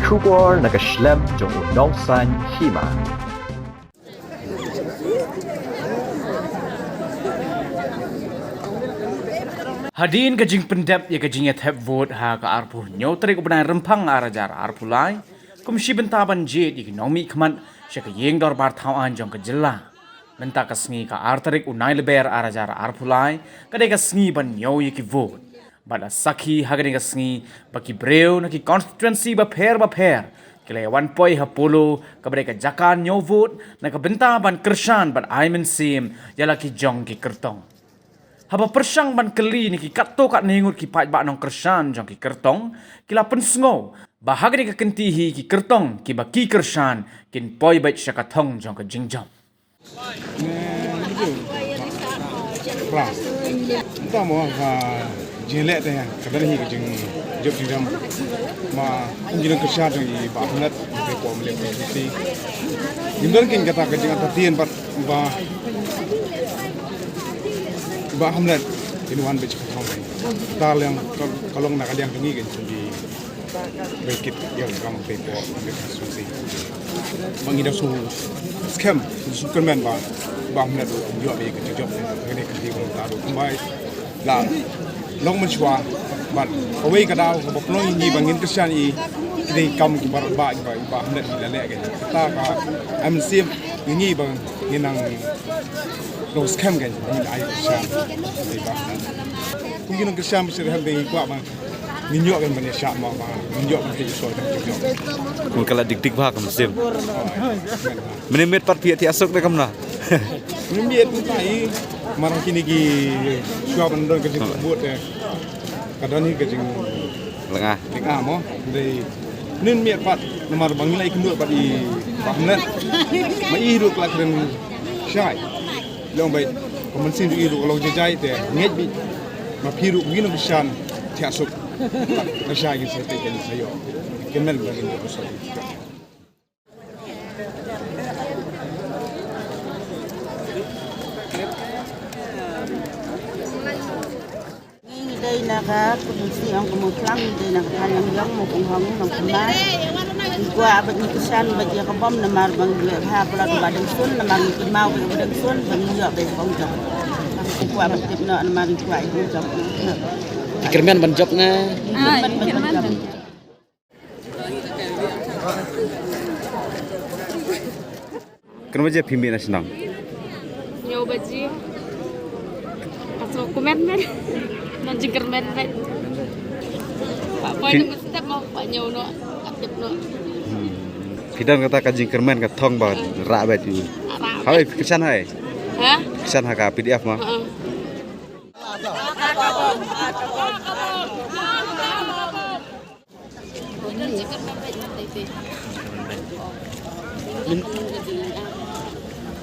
Shubor nakaslem jong unongsan hima. Hadin kajing pendap ya kajing ya tap vote ha ka arpu nyaw tarik ubenai rempang arajar arpu lai kumsi bentaban je di ekonomi keman sya ka yeng dor bar thawan jong ka jela benta ka sngi ka artarik unai leber arajar arpu lai kadai ka sngi ban nyaw ya ki vote bada sakhi hagani ka sngi baki breu na ki constituency ba pher kile wan poi ha polo ka ka jakan nyaw vote na ka bentaban kershan ban aimen sim yala ki jong ki kertong haba persang ban keli ni ki katto kat nengut ki pai ba nong kersan jong ki kertong kila pensngo bahag ni ka kentihi ki kertong ki ba ki kersan kin poi bait syakathong jong ka jingjam Kelas. Kita mau jelek deh, kadang ni kejeng job jingjam, ma jingjam kerja jadi bahanat di pom lebih sih. Jingjam kan kata kejeng tatian bah hamlet ini wan becak kau ni. Tal yang kalau nak ada yang tinggi kan jadi baikit yang kamu pepo ambil kasusi. Mengidah su scam Superman bah hamlet jual beli kerja job ni kerja kalau tahu kembali lah long mencuba but away kadau kalau pelong ini bangin kerjaan ini kamu kibar bah hamlet lelak kan. Kita ka sim ini bang nang lo scam kan ini ai kerjaan di bah. Mungkin kerjaan mesti ada yang kuat bang. Minyak kan banyak syak mak minyak kan jadi soal juga. Kung kala dik bah kam sim. Menimit pat pihak ti asok na kam na. Menimit pun tai marang kini ki suap ndon ke buat kadang ni ke jing lengah mo dari menimit pat nomor bangilai kenduk pat di bahnet. Mai hidup la keren syai. Long baik komensin hidup kalau jajai te nget bi ma phiru ngin bisan ti asok. Syai ki sete kan sayo. Kemel bagi ni usah. Đây là cái si ông có một lăng đây là cái yang yang một cùng hong nong kumai qua bệnh cái san bệnh cái bom là mà bằng việc ha qua là bằng xuân là bằng cái mau cái bằng xuân bằng nhựa để bong chọc qua bệnh tiếp nợ mà đi quậy bong chọc Kermen ban job na. Kenapa je pimpi na senang? Nyaw baji. Pasok komen men. Non jingker men right. Pak Boy nang sedap mau Pak Nyaw no aktif no. Pidan kata kajing kermen kat thong ba ra ba tu. Hai kesan hai. Ha? Kesan ha ka PDF mah.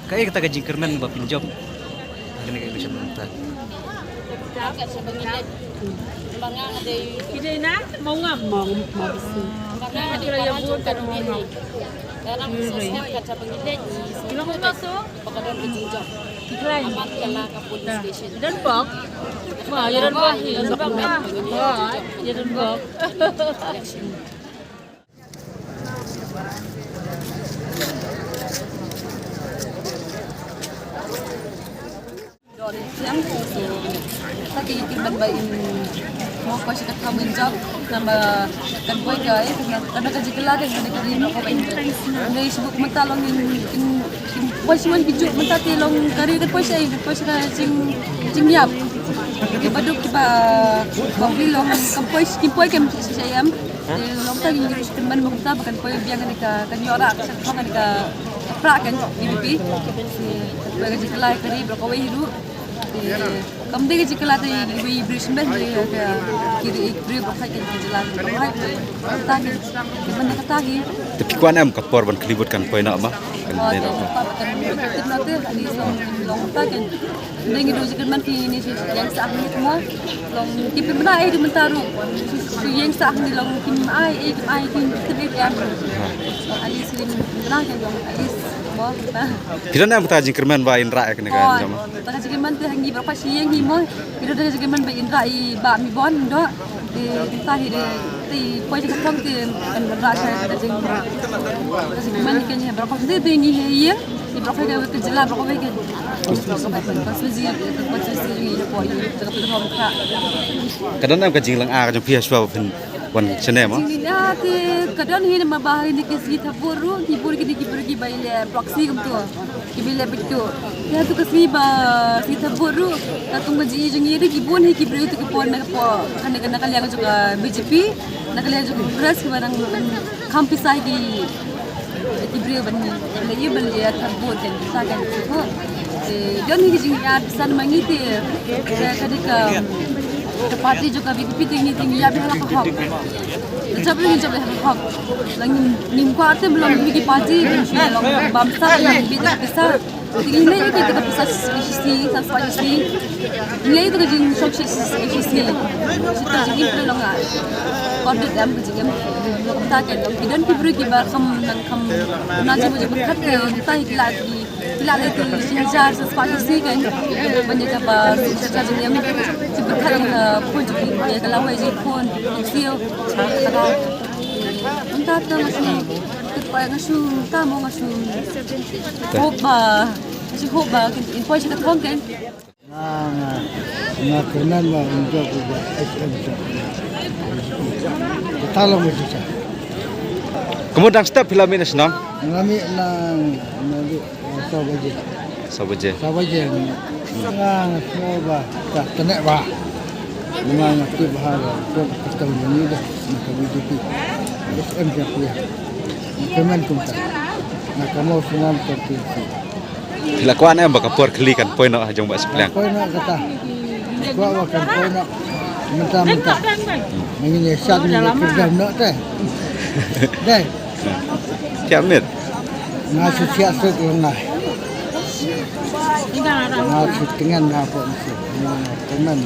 Kaya kita gaji kermen buat pinjam. Ini kayak bisa mentah. Kita nak mau ngam mau besi. Karena kita yang buat kan ini. Dalam prosesnya kata pengilik. Kita mau masuk. Pekadang berjinjam. Iklan. Amatkan lah ke police station. Dan bok. Wah, ya dan bok. Ya dan bok. Wah, ya dan bok. Yang tadi kita bayin mau kasih kat kamu job nama kan boy guys karena kerja kelar kan ada kerja nak apa ini dari sebut mata long in wasiman bijuk mata ti long kari kan boy saya cing yap kita baduk kita beli long kan boy kan saya long tadi kita teman mau kita bukan boy biang kan yora kan pra kan DBP kerja kelar kari berapa hidup Kamu tadi jika lah tadi berisim benda kiri beri berkait dengan jalan berkait tahi, mana tahi. Tapi kuan am kapor ban kelibutkan poin nak mah. Oh, kita nanti di long tahi. Dengan itu jika man ini yang sah ni semua, long kita benda itu mentaru. Yang sah ni long kim ai kita yang alis ini benar kan long alis. Kita nak bertaji kerman ba indra kena kan jama. Bertaji kerman tu hangi berapa siang ni mo. Kita bertaji kerman ba indra I ba mi bon do. Di tahi ti poi je kathong ti kan rasa ka jing kasi man kan je berapa tu ti ni ye di berapa ke jela berapa ke konstitusi ni po ye tak betul ka Kadang nam ka jing lang a ka jong pia shwa pin wan chene ma. jing ya ti kadang ni ma bahari ni kisi thapuru ki pur ki baile proxy kum tu ki bile bitu ya tu kasi ba si thapuru ta tum ji jing ye ki bon he ki bru tu ki pon na po kan na kalian juga BJP na kalian juga press ki barang kampisai ki bru ban le ye ban ye thapur kan sa kan tu don hi jing ya san mangi ti kadika parti juga BJP tinggi ya bihala ka hok jab hok lang nim ko ate belum bigi parti long bamsa BJP bisa tinggi ni kita bisa sisi sampai sisi ni itu ke jing sok sisi kita jing pelong ah kode dam ke jing kita kan dan kibru kibar kam naji muji bekat ke tai kila lagi sihajar sampai sisi kan banyak apa sihajar jing bekat pun jadi kalau wajib pun siu kalau entah tu masih supaya ngasu kamu ngasu hoba info kita kan na kenan ba untuk juga SM tolong bisa Kemudian step film ini senang. ngami nang Sabaje. sabaje nang coba ka tenek ba memang aku bahara tu kita ini dah nak BJP SM ya kemen kumta nak kamu senam tertisi Dilakukan em baka por kli kan poin nak jong ba sepelang. Kau nak kata, kau akan kau nak mentah-mentah. Mengenai saat ni kerja nak teh, deh. Kiamit. Ngasih siasat lengai. Ngasih dengan apa mesti. Teman.